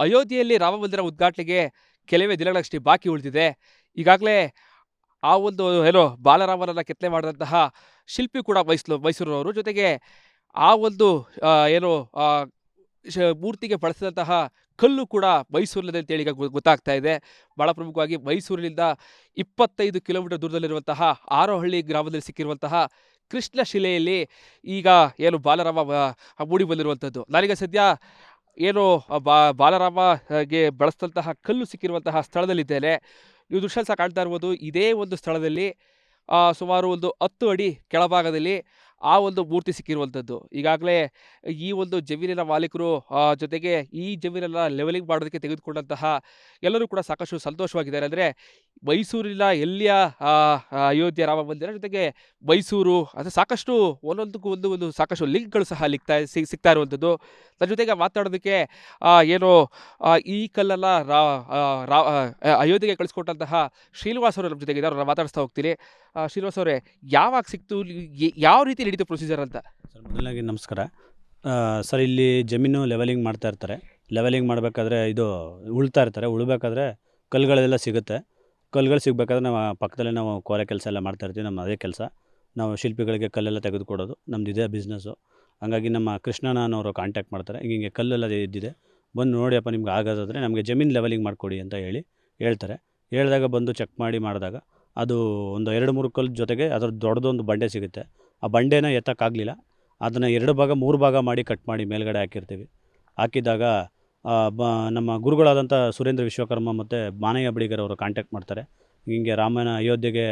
ಅಯೋಧ್ಯೆಯಲ್ಲಿ ರಾಮ ಮಂದಿರ ಉದ್ಘಾಟನೆಗೆ ಕೆಲವೇ ದಿನಗಳಷ್ಟೇ ಬಾಕಿ ಉಳಿದಿದೆ. ಈಗಾಗಲೇ ಆ ಒಂದು ಬಾಲರಾಮನನ್ನ ಕೆತ್ತನೆ ಮಾಡಿದಂತಹ ಶಿಲ್ಪಿ ಕೂಡ ಮೈಸೂರಿನವರು. ಜೊತೆಗೆ ಆ ಒಂದು ಏನು ಆ ಮೂರ್ತಿಗೆ ಬಳಸಿದಂತಹ ಕಲ್ಲು ಕೂಡ ಮೈಸೂರಿನದೇ ಅಂತೇಳಿ ಈಗ ಗೊತ್ತಾಗ್ತಾ ಇದೆ. ಬಹಳ ಪ್ರಮುಖವಾಗಿ ಮೈಸೂರಿನಿಂದ 25 ಕಿಲೋಮೀಟರ್ ದೂರದಲ್ಲಿರುವಂತಹ ಆರೋಹಳ್ಳಿ ಗ್ರಾಮದಲ್ಲಿ ಸಿಕ್ಕಿರುವಂತಹ ಕೃಷ್ಣ ಶಿಲೆಯಲ್ಲಿ ಈಗ ಬಾಲರಾಮ ಮೂಡಿ ಬಂದಿರುವಂಥದ್ದು. ನಾನೀಗ ಸದ್ಯ ಬಾಲರಾಮಗೆ ಬಳಸಿದಂತಹ ಕಲ್ಲು ಸಿಕ್ಕಿರುವಂತಹ ಸ್ಥಳದಲ್ಲಿದ್ದೇನೆ. ನೀವು ದೃಶ್ಯ ಸಹ ಕಾಣ್ತಾ ಇರ್ಬೋದು. ಇದೇ ಒಂದು ಸ್ಥಳದಲ್ಲಿ ಸುಮಾರು ಒಂದು 10 ಅಡಿ ಕೆಳಭಾಗದಲ್ಲಿ ಆ ಒಂದು ಮೂರ್ತಿ ಸಿಕ್ಕಿರುವಂಥದ್ದು. ಈಗಾಗಲೇ ಈ ಒಂದು ಜಮೀನಿನ ಮಾಲೀಕರು ಜೊತೆಗೆ ಈ ಜಮೀನನ್ನ ಲೆವೆಲಿಂಗ್ ಮಾಡೋದಕ್ಕೆ ತೆಗೆದುಕೊಂಡಂತಹ ಎಲ್ಲರೂ ಕೂಡ ಸಾಕಷ್ಟು ಸಂತೋಷವಾಗಿದ್ದಾರೆ. ಅಂದರೆ ಮೈಸೂರಿನ ಎಲ್ಲಿಯ ಅಯೋಧ್ಯೆ ರಾಮ ಮಂದಿರ ಜೊತೆಗೆ ಮೈಸೂರು ಅದು ಸಾಕಷ್ಟು ಒಂದೊಂದಕ್ಕೂ ಒಂದು ಸಾಕಷ್ಟು ಲಿಂಕ್ಗಳು ಸಹ ಸಿಗ್ತಾ ಇರುವಂಥದ್ದು. ನನ್ನ ಜೊತೆಗೆ ಮಾತಾಡೋದಕ್ಕೆ ಈ ಕಲ್ಲನ್ನ ಅಯೋಧ್ಯೆಗೆ ಕಳಿಸ್ಕೊಟ್ಟಂತಹ ಶ್ರೀನಿವಾಸ್ ಅವರು ನಮ್ಮ ಜೊತೆಗೆ ಇದ್ದಾರೆ. ಮಾತಾಡಿಸ್ತಾ ಹೋಗ್ತೀನಿ. ಶ್ರೀನಿವಾಸ್ ಅವರೇ, ಯಾವಾಗ ಸಿಕ್ತು, ಯಾವ ರೀತಿ ನಡೀತು ಪ್ರೊಸೀಜರ್ ಅಂತ? ಸರ್, ಮೊದಲನಾಗಿ ನಮಸ್ಕಾರ. ಸರ್, ಇಲ್ಲಿ ಜಮೀನು ಲೆವೆಲಿಂಗ್ ಮಾಡ್ತಾ ಇರ್ತಾರೆ. ಲೆವೆಲಿಂಗ್ ಮಾಡಬೇಕಾದ್ರೆ ಇದು ಉಳ್ತಾ ಇರ್ತಾರೆ. ಉಳ್ಬೇಕಾದ್ರೆ ಕಲ್ಲುಗಳೆಲ್ಲ ಸಿಗುತ್ತೆ. ಕಲ್ಲುಗಳು ಸಿಗಬೇಕಾದ್ರೆ ನಾವು ಕೋರೆ ಕೆಲಸ ಎಲ್ಲ ಮಾಡ್ತಾ ಇರ್ತೀವಿ. ನಮ್ಮ ಅದೇ ಕೆಲಸ. ನಾವು ಶಿಲ್ಪಿಗಳಿಗೆ ಕಲ್ಲೆಲ್ಲ ತೆಗೆದುಕೊಡೋದು ನಮ್ದು ಇದೇ ಬಿಸ್ನೆಸ್ಸು. ಹಂಗಾಗಿ ನಮ್ಮ ಕೃಷ್ಣಣ್ಣ ಅನ್ನೋರು ಕಾಂಟ್ಯಾಕ್ಟ್ ಮಾಡ್ತಾರೆ. ಹಿಂಗೆ ಕಲ್ಲೆಲ್ಲ ಇದ್ದಿದೆ, ಬಂದು ನೋಡಿಯಪ್ಪ, ನಿಮ್ಗೆ ಆಗೋದಾದರೆ ನಮಗೆ ಜಮೀನು ಲೆವೆಲಿಂಗ್ ಮಾಡಿಕೊಡಿ ಅಂತ ಹೇಳ್ತಾರೆ. ಹೇಳಿದಾಗ ಬಂದು ಚೆಕ್ ಮಾಡಿದಾಗ ಅದು ಒಂದು 2-3 ಕಲ್ಲು ಜೊತೆಗೆ ಅದರ ದೊಡ್ಡದೊಂದು ಬಂಡೆ ಸಿಗುತ್ತೆ. ಆ ಬಂಡೆನ ಎತ್ತಕ್ಕಾಗಲಿಲ್ಲ. ಅದನ್ನು 2 ಭಾಗ 3 ಭಾಗ ಮಾಡಿ ಕಟ್ ಮಾಡಿ ಮೇಲ್ಗಡೆ ಹಾಕಿರ್ತೀವಿ. ಹಾಕಿದಾಗ ನಮ್ಮ ಗುರುಗಳಾದಂಥ ಸುರೇಂದ್ರ ವಿಶ್ವಕರ್ಮ ಮತ್ತು ಮಾನಯ್ಯ ಬಡಿಗರ್ ಅವರು ಕಾಂಟ್ಯಾಕ್ಟ್ ಮಾಡ್ತಾರೆ. ಹಿಂಗೆ ರಾಮನ ಅಯೋಧ್ಯೆಗೆ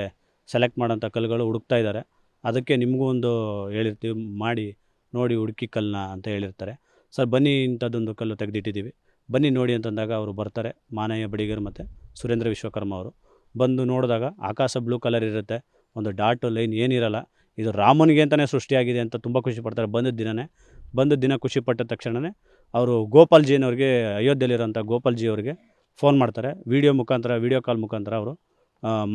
ಸೆಲೆಕ್ಟ್ ಮಾಡೋಂಥ ಕಲ್ಲುಗಳು ಹುಡುಕ್ತಾ ಇದ್ದಾರೆ, ಅದಕ್ಕೆ ನಿಮಗೂ ಒಂದು ಹೇಳಿರ್ತೀವಿ, ಮಾಡಿ ನೋಡಿ ಹುಡುಕಿ ಕಲ್ಲನ್ನ ಅಂತ ಹೇಳಿರ್ತಾರೆ. ಸರ್, ಬನ್ನಿ, ಇಂಥದ್ದೊಂದು ಕಲ್ಲು ತೆಗೆದಿಟ್ಟಿದ್ದೀವಿ, ಬನ್ನಿ ನೋಡಿ ಅಂತಂದಾಗ ಅವರು ಬರ್ತಾರೆ. ಮಾನಯ್ಯ ಬಡಿಗರ್ ಮತ್ತು ಸುರೇಂದ್ರ ವಿಶ್ವಕರ್ಮ ಅವರು ಬಂದು ನೋಡಿದಾಗ ಆಕಾಶ ಬ್ಲೂ ಕಲರ್ ಇರುತ್ತೆ, ಒಂದು ಡಾಟು ಲೈನ್ ಏನಿರಲ್ಲ. ಇದು ರಾಮನಿಗೆ ಅಂತಲೇ ಸೃಷ್ಟಿಯಾಗಿದೆ ಅಂತ ತುಂಬ ಖುಷಿ ಪಡ್ತಾರೆ. ಬಂದ ದಿನ ಖುಷಿಪಟ್ಟ ತಕ್ಷಣವೇ ಅವರು ಗೋಪಾಲ್ಜಿಯವ್ರಿಗೆ, ಅಯೋಧ್ಯೆಯಲ್ಲಿರೋಂಥ ಗೋಪಾಲ್ಜಿ ಅವರಿಗೆ ಫೋನ್ ಮಾಡ್ತಾರೆ. ವಿಡಿಯೋ ಕಾಲ್ ಮುಖಾಂತರ ಅವರು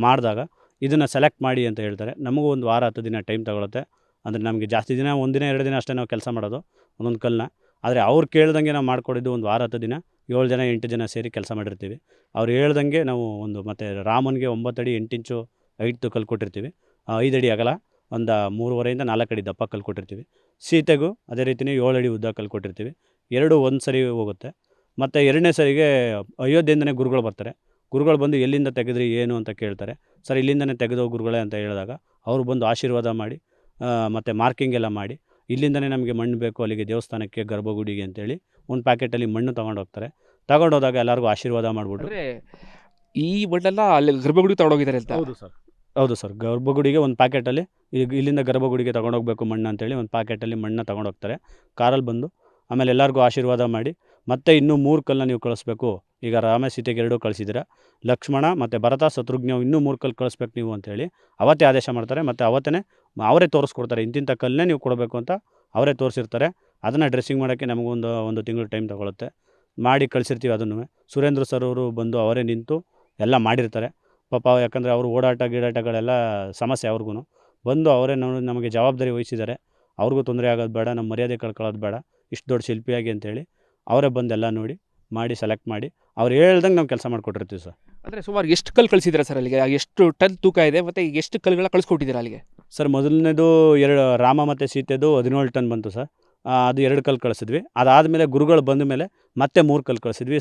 ಮಾಡಿದಾಗ ಇದನ್ನು ಸೆಲೆಕ್ಟ್ ಮಾಡಿ ಅಂತ ಹೇಳ್ತಾರೆ. ನಮಗೂ ಒಂದು ವಾರ 10 ದಿನ ಟೈಮ್ ತಗೊಳುತ್ತೆ. ಅಂದರೆ ನಮಗೆ ಜಾಸ್ತಿ ದಿನ, 1 ದಿನ 2 ದಿನ ಅಷ್ಟೇ ನಾವು ಕೆಲಸ ಮಾಡೋದು ಒಂದೊಂದು ಕಲ್ಲನ್ನ. ಆದರೆ ಅವ್ರು ಕೇಳ್ದಂಗೆ ನಾವು ಮಾಡಿಕೊಡಿದ್ದು ಒಂದು ವಾರ 10 ದಿನ, 7 ಜನ 8 ಜನ ಸೇರಿ ಕೆಲಸ ಮಾಡಿರ್ತೀವಿ. ಅವ್ರು ಹೇಳ್ದಂಗೆ ನಾವು ಮತ್ತು ರಾಮನಿಗೆ 9 ಅಡಿ 8 ಇಂಚು ಹೈಟ್ ಕಲ್ಲು ಕೊಟ್ಟಿರ್ತೀವಿ. 5 ಅಡಿ ಅಗಲ, ಒಂದು 3.5 ಇಂದ 4 ಅಡಿ ದಪ್ಪ ಕಲ್ಲು ಕೊಟ್ಟಿರ್ತೀವಿ. ಸೀತೆಗೂ ಅದೇ ರೀತಿಯೇ 7 ಅಡಿ ಉದ್ದ ಕಲ್ಲು ಕೊಟ್ಟಿರ್ತೀವಿ. 2 ಒಂದು ಸರಿ ಹೋಗುತ್ತೆ. ಮತ್ತು 2ನೇ ಸರಿಗೆ ಅಯೋಧ್ಯೆಯಿಂದನೇ ಗುರುಗಳು ಬರ್ತಾರೆ. ಗುರುಗಳು ಬಂದು ಎಲ್ಲಿಂದ ತೆಗೆದ್ರಿ ಏನು ಅಂತ ಕೇಳ್ತಾರೆ. ಸರ್, ಇಲ್ಲಿಂದನೇ ತೆಗೆದೋ ಗುರುಗಳೇ ಅಂತ ಹೇಳಿದಾಗ ಅವರು ಬಂದು ಆಶೀರ್ವಾದ ಮಾಡಿ ಮತ್ತು ಮಾರ್ಕಿಂಗ್ ಎಲ್ಲ ಮಾಡಿ, ಇಲ್ಲಿಂದನೇ ನಮಗೆ ಮಣ್ಣು ಬೇಕು ಅಲ್ಲಿಗೆ ದೇವಸ್ಥಾನಕ್ಕೆ, ಗರ್ಭಗುಡಿಗೆ ಅಂತೇಳಿ ಒಂದು ಪ್ಯಾಕೆಟಲ್ಲಿ ಮಣ್ಣು ತೊಗೊಂಡೋಗ್ತಾರೆ. ತಗೊಂಡೋದಾಗ ಎಲ್ಲರಿಗೂ ಆಶೀರ್ವಾದ ಮಾಡಿಬಿಟ್ಟು, ಈ ಮಣ್ಣೆಲ್ಲ ಅಲ್ಲಿ ಗರ್ಭಗುಡಿ ತಗೊಂಡೋಗಿದ್ದಾರೆ ಅಂತ? ಹೌದು ಸರ್. ಗರ್ಭಗುಡಿಗೆ ಒಂದು ಪ್ಯಾಕೆಟಲ್ಲಿ, ಇಲ್ಲಿಂದ ಗರ್ಭಗುಡಿಗೆ ತೊಗೊಂಡೋಗ್ಬೇಕು ಮಣ್ಣು ಅಂತೇಳಿ ಒಂದು ಪ್ಯಾಕೆಟಲ್ಲಿ ಮಣ್ಣನ್ನ ತೊಗೊಂಡೋಗ್ತಾರೆ ಕಾರಲ್ಲಿ ಬಂದು. ಆಮೇಲೆ ಎಲ್ಲರಿಗೂ ಆಶೀರ್ವಾದ ಮಾಡಿ, ಮತ್ತೆ ಇನ್ನೂ 3 ಕಲ್ಲನ್ನ ನೀವು ಕಳಿಸ್ಬೇಕು. ಈಗ ರಾಮ ಸೀತೆಗೆ 2 ಕಳಿಸಿದ್ದೀರಾ, ಲಕ್ಷ್ಮಣ ಮತ್ತು ಭರತ ಶತ್ರುಘ್ನ ಇನ್ನೂ 3 ಕಲ್ಲು ಕಳಿಸ್ಬೇಕು ನೀವು ಅಂತೇಳಿ ಅವತ್ತೇ ಆದೇಶ ಮಾಡ್ತಾರೆ. ಮತ್ತು ಅವತ್ತೇ ಅವರೇ ತೋರಿಸ್ಕೊಡ್ತಾರೆ, ಇಂತಿಂಥ ಕಲ್ಲನ್ನೇ ನೀವು ಕೊಡಬೇಕು ಅಂತ ಅವರೇ ತೋರಿಸಿರ್ತಾರೆ. ಅದನ್ನು ಡ್ರೆಸ್ಸಿಂಗ್ ಮಾಡೋಕ್ಕೆ ನಮಗೊಂದು ತಿಂಗಳು ಟೈಮ್ ತೊಗೊಳುತ್ತೆ. ಮಾಡಿ ಕಳಿಸಿರ್ತೀವಿ. ಅದನ್ನು ಸುರೇಂದ್ರ ಸರ್ ಅವರು ಬಂದು ಅವರೇ ನಿಂತು ಎಲ್ಲ ಮಾಡಿರ್ತಾರೆ ಪಾಪ. ಯಾಕಂದರೆ ಅವರು ಗಿಡಾಟಗಳೆಲ್ಲ ಸಮಸ್ಯೆ ಅವ್ರಿಗೂ. ಬಂದು ಅವರೇ ನಮಗೆ ಜವಾಬ್ದಾರಿ ವಹಿಸಿದ್ದಾರೆ. ಅವ್ರಿಗೂ ತೊಂದರೆ ಆಗೋದು ಬೇಡ, ನಮ್ಮ ಮರ್ಯಾದೆ ಕಳ್ಕೊಳ್ಳೋದು ಬೇಡ, ಇಷ್ಟು ದೊಡ್ಡ ಶಿಲ್ಪಿಯಾಗಿ ಅಂತೇಳಿ ಅವರೇ ಬಂದು ಎಲ್ಲ ನೋಡಿ ಮಾಡಿ ಸೆಲೆಕ್ಟ್ ಮಾಡಿ ಅವ್ರು ಹೇಳ್ದಂಗೆ ನಾವು ಕೆಲಸ ಮಾಡಿಕೊಟ್ಟಿರ್ತೀವಿ ಸರ್. ಅಂದರೆ ಸುಮಾರು ಎಷ್ಟು ಕಲ್ಲು ಕಳಿಸಿದ್ದೀರಾ ಸರ್ ಅಲ್ಲಿಗೆ? ಎಷ್ಟು ಟನ್ ತೂಕ ಇದೆ ಮತ್ತು ಎಷ್ಟು ಕಲ್ಲುಗಳ ಕಳಿಸ್ಕೊಟ್ಟಿದ್ದೀರಾ ಅಲ್ಲಿಗೆ? ಸರ್, ಮೊದಲನೇದು ರಾಮ ಮತ್ತು ಸೀತೆದು 17 ಟನ್ ಬಂತು ಸರ್. ಅದು 2 ಕಲ್ಲು ಕಳಿಸಿದ್ವಿ. ಅದಾದಮೇಲೆ ಗುರುಗಳು ಬಂದ ಮೇಲೆ ಮತ್ತೆ 3 ಕಲ್ಲು ಕಳಿಸಿದ್ವಿ.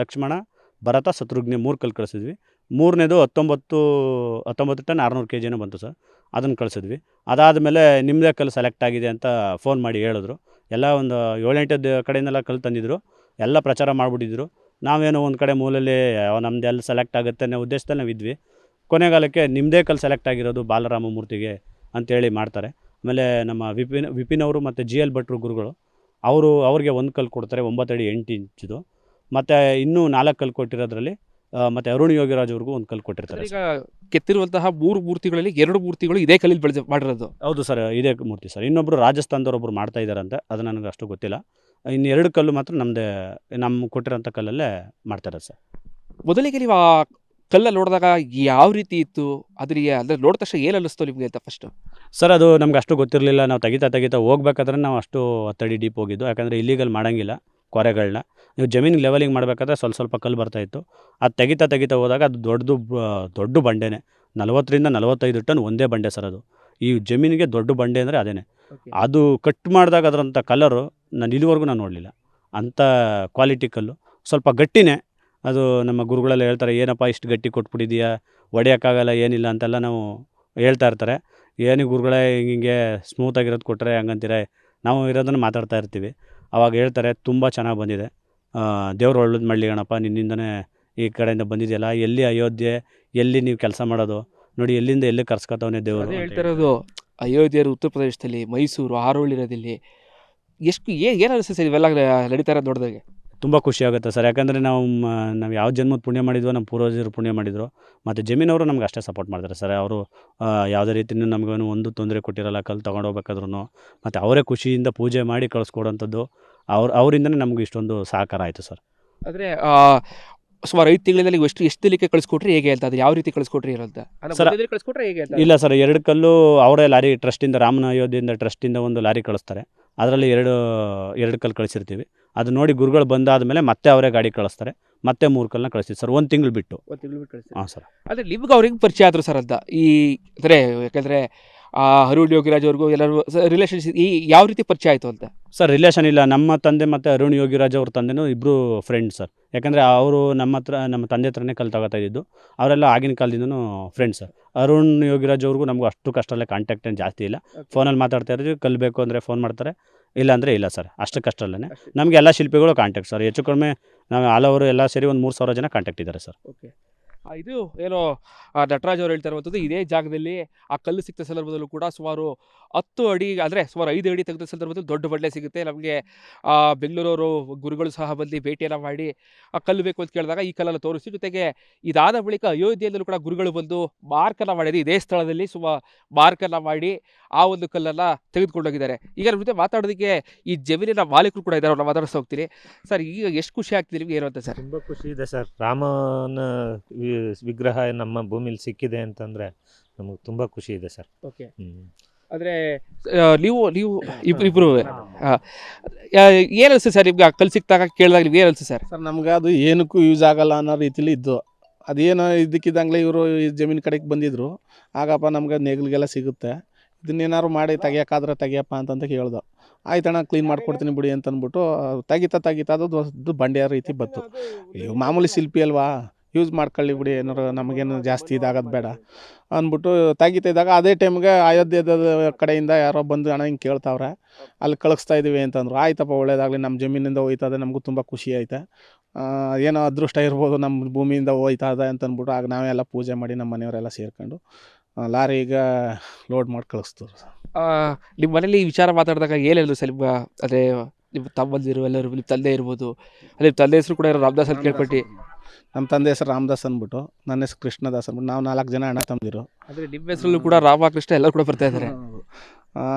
ಲಕ್ಷ್ಮಣ, ಭರತ, ಶತ್ರುಘ್ನ 3 ಕಲ್ಲು ಕಳಿಸಿದ್ವಿ. 3ನೇದು 19 ಟನ್ 600 kg ಬಂತು ಸರ್. ಅದನ್ನು ಕಳಿಸಿದ್ವಿ. ಅದಾದಮೇಲೆ ನಿಮ್ಮದೇ ಕಲ್ಲು ಸೆಲೆಕ್ಟ್ ಆಗಿದೆ ಅಂತ ಫೋನ್ ಮಾಡಿ ಹೇಳಿದ್ರು. ಎಲ್ಲ ಒಂದು 7-8 ಕಡೆಯಿಂದೆಲ್ಲ ಕಲ್ಲು ತಂದಿದ್ದರು. ಎಲ್ಲ ಪ್ರಚಾರ ಮಾಡಿಬಿಟ್ಟಿದ್ರು. ನಾವೇನೋ ಒಂದು ಕಡೆ ಮೂಲಲ್ಲಿ ನಮ್ಮದೆಲ್ಲ ಸೆಲೆಕ್ಟ್ ಆಗುತ್ತೆ ಅನ್ನೋ ಉದ್ದೇಶದಲ್ಲಿ ನಾವು ಇದ್ವಿ. ಕೊನೆಗಾಲಕ್ಕೆ ನಿಮ್ಮದೇ ಕಲ್ಲು ಸೆಲೆಕ್ಟ್ ಆಗಿರೋದು ಬಾಲರಾಮ ಮೂರ್ತಿಗೆ ಅಂತೇಳಿ ಮಾಡ್ತಾರೆ. ಆಮೇಲೆ ನಮ್ಮ ವಿಪಿನ್ ಅವರು ಮತ್ತು GL ಭಟ್ರು ಗುರುಗಳು, ಅವ್ರಿಗೆ 1 ಕಲ್ಲು ಕೊಡ್ತಾರೆ, 9 ಅಡಿ 8 ಇಂಚಿದು. ಮತ್ತು ಇನ್ನೂ 4 ಕಲ್ಲು ಕೊಟ್ಟಿರೋದ್ರಲ್ಲಿ ಮತ್ತು ಅರುಣ್ ಯೋಗಿರಾಜ್ ಅವ್ರಿಗೂ 1 ಕಲ್ಲು ಕೊಟ್ಟಿರ್ತಾರೆ. ಈಗ ಕೆತ್ತಿರುವಂತಹ 3 ಮೂರ್ತಿಗಳಲ್ಲಿ 2 ಮೂರ್ತಿಗಳು ಇದೇ ಕಲ್ಲಿಲ್ಲಿ ಮಾಡಿರೋದು? ಹೌದು ಸರ್, ಇದೇ ಮೂರ್ತಿ ಸರ್. ಇನ್ನೊಬ್ಬರು ರಾಜಸ್ಥಾನದವರೊಬ್ಬರು ಮಾಡ್ತಾ ಇದ್ದಾರಂತೆ, ಅದು ನನಗೆ ಅಷ್ಟು ಗೊತ್ತಿಲ್ಲ. ಇನ್ನು 2 ಕಲ್ಲು ಮಾತ್ರ ನಮ್ಮ ಕೊಟ್ಟಿರೋಂಥ ಕಲ್ಲಲ್ಲೇ ಮಾಡ್ತಾರೆ ಸರ್. ಮೊದಲಿಗೆ ನೀವು ಆ ಕಲ್ಲಲ್ಲಿ ನೋಡಿದಾಗ ಯಾವ ರೀತಿ ಇತ್ತು? ಅದರಿಗೆ ಅಂದರೆ ನೋಡಿದ ತಕ್ಷಣ ಏನು ಅನ್ನಿಸ್ತು ನಿಮಗೆ ಅಂತ ಫಸ್ಟು? ಸರ್, ಅದು ನಮ್ಗೆ ಅಷ್ಟು ಗೊತ್ತಿರಲಿಲ್ಲ. ನಾವು ತೆಗಿತಾ ಹೋಗ್ಬೇಕಾದ್ರೆ ನಾವು ಅಷ್ಟು 10 ಅಡಿ ಡೀಪ್ ಹೋಗಿದ್ದು. ಯಾಕಂದರೆ ಇಲ್ಲಿಗಲ್ ಮಾಡೋಂಗಿಲ್ಲ. ಕೊರೆಗಳನ್ನ. ನೀವು ಜಮೀನಿಗೆ ಲೆವೆಲಿಂಗ್ ಮಾಡಬೇಕಾದ್ರೆ ಸ್ವಲ್ಪ ಕಲ್ಲು ಬರ್ತಾಯಿತ್ತು. ಅದು ತೆಗಿತಾ ಹೋದಾಗ ಅದು ದೊಡ್ಡ ಬಂಡೆನೇ. 40ರಿಂದ 45 ಟನ್ ಒಂದೇ ಬಂಡೆ ಸರ್ ಅದು. ಈ ಜಮೀನಿಗೆ ದೊಡ್ಡ ಬಂಡೆ ಅಂದರೆ ಅದೇನೆ. ಅದು ಕಟ್ ಮಾಡಿದಾಗ ಅದರಂಥ ಕಲರು ನಾನು ಇದುವರೆಗೂ ನೋಡಲಿಲ್ಲ. ಅಂಥ ಕ್ವಾಲಿಟಿ ಕಲ್ಲು. ಸ್ವಲ್ಪ ಗಟ್ಟಿನೇ. ಅದು ನಮ್ಮ ಗುರುಗಳೆಲ್ಲ ಹೇಳ್ತಾರೆ, ಏನಪ್ಪ ಇಷ್ಟು ಗಟ್ಟಿ ಕೊಟ್ಬಿಟ್ಟಿದ್ದೀಯಾ, ಹೊಡೆಯೋಕ್ಕಾಗಲ್ಲ ಏನಿಲ್ಲ ಅಂತೆಲ್ಲ ನಾವು ಹೇಳ್ತಾ ಇರ್ತಾರೆ. ಏನು ಗುರುಗಳೇ ಹಿಂಗೆ ಸ್ಮೂತಾಗಿರೋದು ಕೊಟ್ಟರೆ ಹಂಗಂತೀರ, ನಾವು ಇರೋದನ್ನು ಮಾತಾಡ್ತಾ ಇರ್ತೀವಿ. ಆವಾಗ ಹೇಳ್ತಾರೆ ತುಂಬ ಚೆನ್ನಾಗಿ ಬಂದಿದೆ, ದೇವ್ರು ಒಳ್ಳೇದು ಮಾಡಲಿ ಗಣಪ, ನಿನ್ನಿಂದನೇ ಈ ಕಡೆಯಿಂದ ಬಂದಿದೆಯಲ್ಲ, ಎಲ್ಲಿ ಅಯೋಧ್ಯೆ, ಎಲ್ಲಿ ನೀವು ಕೆಲಸ ಮಾಡೋದು ನೋಡಿ, ಎಲ್ಲಿಂದ ಎಲ್ಲಿ ಕರ್ಸ್ಕೊತವನೇ ದೇವರು ಅದೇ ಹೇಳ್ತಾ ಇರೋದು. ಅಯೋಧ್ಯೆಯರು ಉತ್ತರ ಪ್ರದೇಶದಲ್ಲಿ, ಮೈಸೂರು, ಆರೋಳ್ ಇರೋದಲ್ಲಿ ಎಷ್ಟು ಏನು ಅನಿಸುತ್ತೆ ಸರ್ ಇವೆಲ್ಲ ನಡೀತಾ ಇರೋದು ನೋಡಿದಾಗೆ? ತುಂಬ ಖುಷಿ ಆಗುತ್ತೆ ಸರ್. ಯಾಕಂದರೆ ನಾವು ಯಾವ ಜನ್ಮದ ಪುಣ್ಯ ಮಾಡಿದ್ವೋ, ನಮ್ಮ ಪೂರ್ವಜರು ಪುಣ್ಯ ಮಾಡಿದ್ರು. ಮತ್ತು ಜಮೀನವರು ನಮ್ಗೆ ಅಷ್ಟೇ ಸಪೋರ್ಟ್ ಮಾಡ್ತಾರೆ ಸರ್. ಅವರು ಯಾವುದೇ ರೀತಿಯೂ ನಮಗೇನು ಒಂದು ತೊಂದರೆ ಕೊಟ್ಟಿರಲ್ಲ. ಕಲ್ಲು ತೊಗೊಂಡೋಗ್ಬೇಕಾದ್ರೂ ಮತ್ತು ಅವರೇ ಖುಷಿಯಿಂದ ಪೂಜೆ ಮಾಡಿ ಕಳಿಸ್ಕೊಡೋಂಥದ್ದು. ಅವರಿಂದನೇ ನಮ್ಗೆ ಇಷ್ಟೊಂದು ಸಹಕಾರ ಆಯಿತು ಸರ್. ಅಂದರೆ ಸುಮಾರು 5 ತಿಂಗಳಲ್ಲಿ ಎಷ್ಟು ದಿನಕ್ಕೆ ಕಳಿಸ್ಕೊಟ್ರಿ, ಹೇಗೆ ಹೇಳ್ತಾ ಅದು ಯಾವ ರೀತಿ ಕಳಿಸ್ಕೊಟ್ರಿ ಇರೋಂತ ಸರ್, ಕಳಿಸ್ಕೊಟ್ರೆ ಹೇಗೆ ಹೇಳ್ತಾ? ಇಲ್ಲ ಸರ್, 2 ಕಲ್ಲು ಅವರೇ ಲಾರಿ ಟ್ರಸ್ಟಿಂದ, ರಾಮನ ಅಯೋಧ್ಯೆಯಿಂದ ಟ್ರಸ್ಟಿಂದ ಒಂದು ಲಾರಿ ಕಳಿಸ್ತಾರೆ. ಅದರಲ್ಲಿ ಎರಡು ಕಲ್ಲು ಕಳಿಸಿರ್ತೀವಿ. ಅದು ನೋಡಿ ಗುರುಗಳು ಬಂದಾದಮೇಲೆ ಮತ್ತೆ ಅವರೇ ಗಾಡಿ ಕಳಿಸ್ತಾರೆ. ಮತ್ತೆ 3 ಕಲ್ಲನ್ನ ಕಳಿಸ್ತೀವಿ ಸರ್, 1 ತಿಂಗಳು ಬಿಟ್ಟು. ಕಳಿಸ್ತಾರೆ. ಹಾಂ ಸರ್. ಅಂದರೆ ನಿಮ್ಗೆ ಅವ್ರಿಗೆ ಪರಿಚಯ ಆದರು ಸರ್ ಅಂತ ಈ ಅಂದರೆ, ಯಾಕಂದರೆ ಅರುಣ್ ಯೋಗಿರಾಜ್ ಅವ್ರಿಗೂ ಎಲ್ಲರೂ ರಿಲೇಷನ್ಶಿಪ್ ಯಾವ ರೀತಿ ಪರಿಚಯ ಆಯಿತು ಅಂತ? ಸರ್, ರಿಲೇಷನ್ ಇಲ್ಲ. ನಮ್ಮ ತಂದೆ ಮತ್ತು ಅರುಣ್ ಯೋಗಿರಾಜ್ ಅವ್ರ ತಂದೆನೂ ಇಬ್ಬರು ಫ್ರೆಂಡ್ ಸರ್. ಯಾಕಂದರೆ ಅವರು ನಮ್ಮ ತಂದೆ ಹತ್ರನೇ ಕಲ್ಲು ತಗೋತಾ ಇದ್ದಿದ್ದು. ಅವರೆಲ್ಲ ಆಗಿನ ಕಾಲದಿಂದನೂ ಫ್ರೆಂಡ್ಸ್ ಸರ್. ಅರುಣ್ ಯೋಗಿರಾಜ್ ಅವ್ರಿಗೂ ನಮಗೂ ಅಷ್ಟು ಕಷ್ಟಲ್ಲೇ ಕಾಂಟ್ಯಾಕ್ಟ್ ಏನು ಜಾಸ್ತಿ ಇಲ್ಲ. ಫೋನಲ್ಲಿ ಮಾತಾಡ್ತಾ ಇರ್ತೀವಿ. ಕಲ್ಲು ಬೇಕು ಅಂದರೆ ಫೋನ್ ಮಾಡ್ತಾರೆ, ಇಲ್ಲ ಅಂದರೆ ಇಲ್ಲ ಸರ್. ಅಷ್ಟು ಕಷ್ಟಲ್ಲೇ ನಮಗೆ ಎಲ್ಲ ಶಿಲ್ಪಿಗಳು ಕಾಂಟ್ಯಾಕ್ಟ್ ಸರ್. ಹೆಚ್ಚು ಕಡಿಮೆ ನಾವು ಆಲ್ ಓವರ್ ಎಲ್ಲ ಸೇರಿ ಒಂದು 3,000 ಜನ ಕಾಂಟ್ಯಾಕ್ಟ್ ಇದ್ದಾರೆ ಸರ್. ಓಕೆ. ಇದು ಏನೋ ನಟರಾಜ್ ಅವ್ರು ಹೇಳ್ತಾ ಇರುವಂಥದ್ದು, ಇದೇ ಜಾಗದಲ್ಲಿ ಆ ಕಲ್ಲು ಸಿಕ್ತ ಸಂದರ್ಭದಲ್ಲೂ ಕೂಡ ಸುಮಾರು 10 ಅಡಿ, ಅಂದರೆ ಸುಮಾರು 5 ಅಡಿ ತೆಗೆದ ಸಂದರ್ಭದಲ್ಲಿ ದೊಡ್ಡ ಬಂಡೆ ಸಿಗುತ್ತೆ. ನಮಗೆ ಬೆಂಗಳೂರವರು ಗುರುಗಳು ಸಹ ಬಂದು ಭೇಟಿಯನ್ನು ಮಾಡಿ ಆ ಕಲ್ಲು ಬೇಕು ಅಂತ ಕೇಳಿದಾಗ ಈ ಕಲ್ಲನ್ನು ತೋರಿಸಿ, ಜೊತೆಗೆ ಇದಾದ ಬಳಿಕ ಅಯೋಧ್ಯೆಯಲ್ಲೂ ಕೂಡ ಗುರುಗಳು ಬಂದು ಮಾರ್ಕನ್ನು ಮಾಡಿದ್ರು. ಇದೇ ಸ್ಥಳದಲ್ಲಿ ಮಾರ್ಕನ್ನು ಮಾಡಿ ಆ ಒಂದು ಕಲ್ಲನ್ನು ತೆಗೆದುಕೊಂಡೋಗಿದ್ದಾರೆ. ಈಗ ನಮ್ಮ ಜೊತೆ ಮಾತಾಡೋದಕ್ಕೆ ಈ ಜಮೀನಿನ ಮಾಲೀಕರು ಕೂಡ ಇದ್ದಾರೆ, ಅವ್ರನ್ನ ಮಾತಾಡಿಸ್ತಾ ಹೋಗ್ತೀನಿ. ಸರ್, ಈಗ ಎಷ್ಟು ಖುಷಿ ಆಗ್ತಿದೆ ನಿಮಗೆ ಏನು ಅಂತ ಸರ್? ತುಂಬ ಖುಷಿ ಇದೆ ಸರ್. ರಾಮನ ವಿಗ್ರಹ ನಮ್ಮ ಭೂಮಿಲಿ ಸಿಕ್ಕಿದೆ ಅಂತಂದರೆ ನಮಗೆ ತುಂಬ ಖುಷಿ ಇದೆ ಸರ್. ಓಕೆ. ಹ್ಞೂ. ಅಂದರೆ ನೀವು ಇಬ್ಬರು ಏನು ಅನಿಸುತ್ತೆ ಸರ್ ನಿಮ್ಗೆ? ಆ ಕಲ್ಲು ಸಿಕ್ತಾಗ ಕೇಳಿದಾಗ ನಿಮ್ಗೆ ಏನು ಅನಿಸುತ್ತೆ ಸರ್? ಸರ್, ನಮ್ಗೆ ಅದು ಏನಕ್ಕೂ ಯೂಸ್ ಆಗಲ್ಲ ಅನ್ನೋ ರೀತಿಲಿ ಇದ್ದು, ಅದೇನೋ ಇದ್ದಕ್ಕಿದ್ದಂಗೆ ಇವರು ಈ ಜಮೀನು ಕಡೆಗೆ ಬಂದಿದ್ದರು. ಆಗಪ್ಪ ನಮ್ಗೆ ನೇಗಿಲಿಗೆಲ್ಲ ಸಿಗುತ್ತೆ, ಇದನ್ನೇನಾದ್ರು ಮಾಡಿ ತೆಗಿಯೋಕ್ಕಾದ್ರೆ ತೆಗಿಯಪ್ಪ ಅಂತಂತ ಹೇಳ್ದು. ಆಯ್ತಣ್ಣ, ಕ್ಲೀನ್ ಮಾಡ್ಕೊಡ್ತೀನಿ ಬಿಡಿ ಅಂತಂದ್ಬಿಟ್ಟು ತೆಗಿತಾ ಅದು ದೊಡ್ಡ ಬಂಡೆಯ ರೀತಿ ಬಂತು. ಇವು ಮಾಮೂಲಿ ಶಿಲ್ಪಿ ಅಲ್ವಾ, ಯೂಸ್ ಮಾಡ್ಕೊಳ್ಳಿ ಬಿಡಿ, ಏನಾರು ನಮಗೇನು ಜಾಸ್ತಿ ಇದಾಗೋದು ಬೇಡ ಅಂದ್ಬಿಟ್ಟು ತೆಗಿತಿದ್ದಾಗ ಅದೇ ಟೈಮ್ಗೆ ಅಯೋಧ್ಯದ ಕಡೆಯಿಂದ ಯಾರೋ ಬಂದು ಹಣ ಹಿಂಗೆ ಕೇಳ್ತಾವ್ರೆ, ಅಲ್ಲಿ ಕಳಿಸ್ತಾ ಇದ್ದೀವಿ ಅಂತಂದ್ರು. ಆಯ್ತಪ್ಪ, ಒಳ್ಳೇದಾಗಲಿ, ನಮ್ಮ ಜಮೀನಿಂದ ಹೋಯ್ತದೆ, ನಮಗೂ ತುಂಬ ಖುಷಿ ಐತೆ. ಏನೋ ಅದೃಷ್ಟ ಇರ್ಬೋದು, ನಮ್ಮ ಭೂಮಿಯಿಂದ ಹೋಯ್ತದೆ ಅಂತಂದ್ಬಿಟ್ಟು ಆಗ ನಾವೆಲ್ಲ ಪೂಜೆ ಮಾಡಿ ನಮ್ಮ ಮನೆಯವರೆಲ್ಲ ಸೇರ್ಕೊಂಡು ಲಾರಿಗೆ ಲೋಡ್ ಮಾಡಿ ಕಳಿಸ್ತೀವಿ. ನಿಮ್ಮ ಮನೇಲಿ ಈ ವಿಚಾರ ಮಾತಾಡಿದಾಗ ಏನಿಲ್ಲ ಸರ್? ಅದೇ ನಿಮ್ಮ ತಮ್ಮಂದಿರು ಎಲ್ಲರೂ, ನಿಮ್ಮ ತಂದೆ ಇರ್ಬೋದು, ಅದೇ ತಂದೆ ಹೆಸರು ಕೂಡ ರಾಮದಾಸ್ ಅಂತ ಕೇಳ್ಪಟ್ಟು. ನಮ್ಮ ತಂದೆ ಹೆಸರು ರಾಮದಾಸ್ ಅಂದ್ಬಿಟ್ಟು, ನನ್ನ ಹೆಸರು ಕೃಷ್ಣದಾಸ್ ಅಂದ್ಬಿಟ್ಟು, ನಾವು 4 ಜನ ಅಣ್ಣ ತಮ್ಮದಿರು. ಅಂದರೆ ನಿಮ್ಮ ಹೆಸರಲ್ಲೂ ಕೂಡ ರಾಮಕೃಷ್ಣ ಎಲ್ಲರೂ ಕೂಡ ಬರ್ತಾ ಇದ್ದಾರೆ.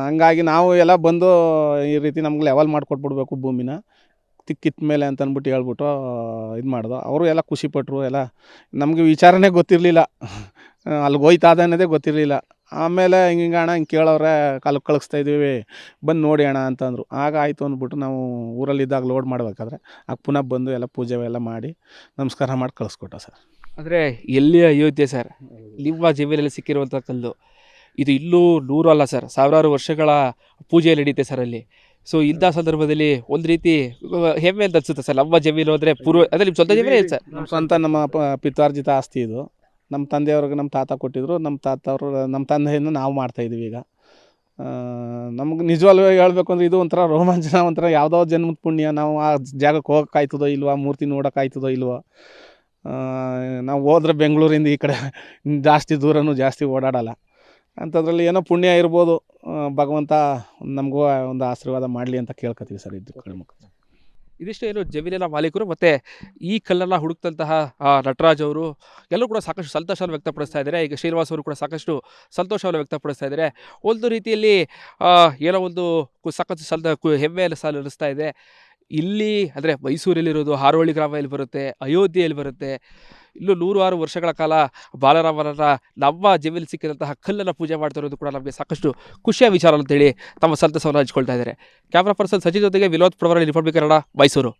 ಹಂಗಾಗಿ ನಾವು ಎಲ್ಲ ಬಂದು ಈ ರೀತಿ ನಮ್ಗೆ ಲೆವೆಲ್ ಮಾಡಿಕೊಟ್ಬಿಡ್ಬೇಕು ಭೂಮಿನ ಕಿತ್ತ ಮೇಲೆ ಅಂತ ಅಂದ್ಬಿಟ್ಟು ಹೇಳ್ಬಿಟ್ಟು ಇದು ಮಾಡಿದ್ರು. ಅವರು ಎಲ್ಲ ಖುಷಿಪಟ್ಟರು. ಎಲ್ಲ ನಮಗೆ ವಿಚಾರನೇ ಗೊತ್ತಿರಲಿಲ್ಲ, ಅಲ್ಲಿಗೆ ಹೋಯ್ತಾ ಅನ್ನೋದೇ ಗೊತ್ತಿರಲಿಲ್ಲ. ಆಮೇಲೆ ಹಿಂಗೆ ಅಣ್ಣ ಹಿಂಗೆ ಕೇಳೋರೆ, ಕಳಿಸ್ತಾ ಇದ್ದೀವಿ, ಬಂದು ನೋಡಿ ಅಣ್ಣ ಅಂತಂದರು. ಆಗ ಆಯಿತು ಅಂದ್ಬಿಟ್ಟು ನಾವು ಊರಲ್ಲಿದ್ದಾಗ ಲೋಡ್ ಮಾಡಬೇಕಾದ್ರೆ ಆಗ ಪುನಃ ಬಂದು ಎಲ್ಲ ಪೂಜೆ ಎಲ್ಲ ಮಾಡಿ ನಮಸ್ಕಾರ ಮಾಡಿ ಕಳಿಸ್ಕೊಟ್ಟ ಸರ್. ಅಂದರೆ ಎಲ್ಲಿ ಅಯೋಧ್ಯೆ ಸರ್, ನಿಮ್ಮ ಜಮೀನಲ್ಲಿ ಸಿಕ್ಕಿರುವಂಥ ಕಲ್ಲು ಇದು ಇಲ್ಲೂ 100 ಅಲ್ಲ ಸರ್, ಸಾವಿರಾರು ವರ್ಷಗಳ ಪೂಜೆ ನಡೀತೆ ಸರ್ ಅಲ್ಲಿ. ಸೊ ಇಂಥ ಸಂದರ್ಭದಲ್ಲಿ ಒಂದು ರೀತಿ ಹೆಮ್ಮೆ ಅಂತ ಅನ್ಸುತ್ತೆ ಸರ್. ನಮ್ಮ ಜಮೀನು ಅಂದರೆ ಅಂದರೆ ನಿಮ್ಮ ಸ್ವಂತ ಜಮೀನು ಏನು ಸರ್? ನಮ್ಮ ಸ್ವಂತ, ನಮ್ಮ ಪಿತ್ವಾರ್ಜಿತ ಆಸ್ತಿ ಇದು. ನಮ್ಮ ತಂದೆಯವ್ರಿಗೆ ನಮ್ಮ ತಾತ ಕೊಟ್ಟಿದ್ರು, ನಮ್ಮ ತಂದೆಯಿಂದ ನಾವು ಮಾಡ್ತಾಯಿದ್ದೀವಿ ಈಗ. ನಮ್ಗೆ ನಿಜವಾಗ್ಲೂ ಹೇಳ್ಬೇಕು ಅಂದರೆ ಇದು ಒಂಥರ ರೋಮಾಂಚನ, ಒಂಥರ ಯಾವುದೋ ಜನ್ಮದ ಪುಣ್ಯ. ನಾವು ಆ ಜಾಗಕ್ಕೆ ಹೋಗೋಕ್ಕಾಯ್ತದೋ ಇಲ್ವೋ, ಮೂರ್ತಿ ನೋಡೋಕ್ಕಾಯ್ತದೋ ಇಲ್ವೋ. ನಾವು ಹೋದ್ರೆ ಬೆಂಗಳೂರಿಂದ ಈ ಕಡೆ ಜಾಸ್ತಿ ಓಡಾಡಲ್ಲ. ಅಂಥದ್ರಲ್ಲಿ ಏನೋ ಪುಣ್ಯ ಇರ್ಬೋದು, ಭಗವಂತ ನಮಗೂ ಒಂದು ಆಶೀರ್ವಾದ ಮಾಡಲಿ ಅಂತ ಕೇಳ್ಕೊತೀವಿ ಸರ್. ಇದು ಕಡಿಮೆ ಇದಿಷ್ಟು ಏನು ಜಮೀನಿನ ಮಾಲೀಕರು ಮತ್ತು ಈ ಕಲ್ಲನ್ನು ಹುಡುಕ್ತಂತಹ ನಟರಾಜ್ ಅವರು ಎಲ್ಲರೂ ಕೂಡ ಸಾಕಷ್ಟು ಸಂತೋಷವನ್ನು ವ್ಯಕ್ತಪಡಿಸ್ತಾ ಇದ್ದಾರೆ. ಈಗ ಶ್ರೀನಿವಾಸ್ ಅವರು ಕೂಡ ಸಾಕಷ್ಟು ಸಂತೋಷವನ್ನು ವ್ಯಕ್ತಪಡಿಸ್ತಾ ಇದ್ದಾರೆ. ಒಂದು ರೀತಿಯಲ್ಲಿ ಏನೋ ಒಂದು ಸಾಕಷ್ಟು ಹೆಮ್ಮೆಯನ್ನು ಅನ್ನಿಸ್ತಾ ಇದೆ. ಇಲ್ಲಿ ಅಂದರೆ ಮೈಸೂರಲ್ಲಿರೋದು ಹಾರೋಹಳ್ಳಿ ಗ್ರಾಮ ಎಲ್ಲಿ ಬರುತ್ತೆ, ಅಯೋಧ್ಯೆಯಲ್ಲಿ ಬರುತ್ತೆ. ಇಲ್ಲೂ ನೂರಾರು ವರ್ಷಗಳ ಕಾಲ ಬಾಲರಾಮನನ್ನ ನಮ್ಮ ಜಮೀನಲ್ಲಿ ಸಿಕ್ಕಿದಂತಹ ಕಲ್ಲನ್ನು ಪೂಜೆ ಮಾಡ್ತಾ ಇರೋದು ಕೂಡ ನಮಗೆ ಸಾಕಷ್ಟು ಖುಷಿಯ ವಿಚಾರ ಅಂತೇಳಿ ತಮ್ಮ ಸಂತಸವನ್ನು ಹಂಚ್ಕೊಳ್ತಾ ಇದ್ದಾರೆ. ಕ್ಯಾಮ್ರಾ ಪರ್ಸನ್ ಸಚಿನ್ ಜೊತೆಗೆ ವಿನೋದ್ ಪ್ರವರ ರಿಪಬ್ಲಿಕ್ ಕನ್ನಡ, ಮೈಸೂರು.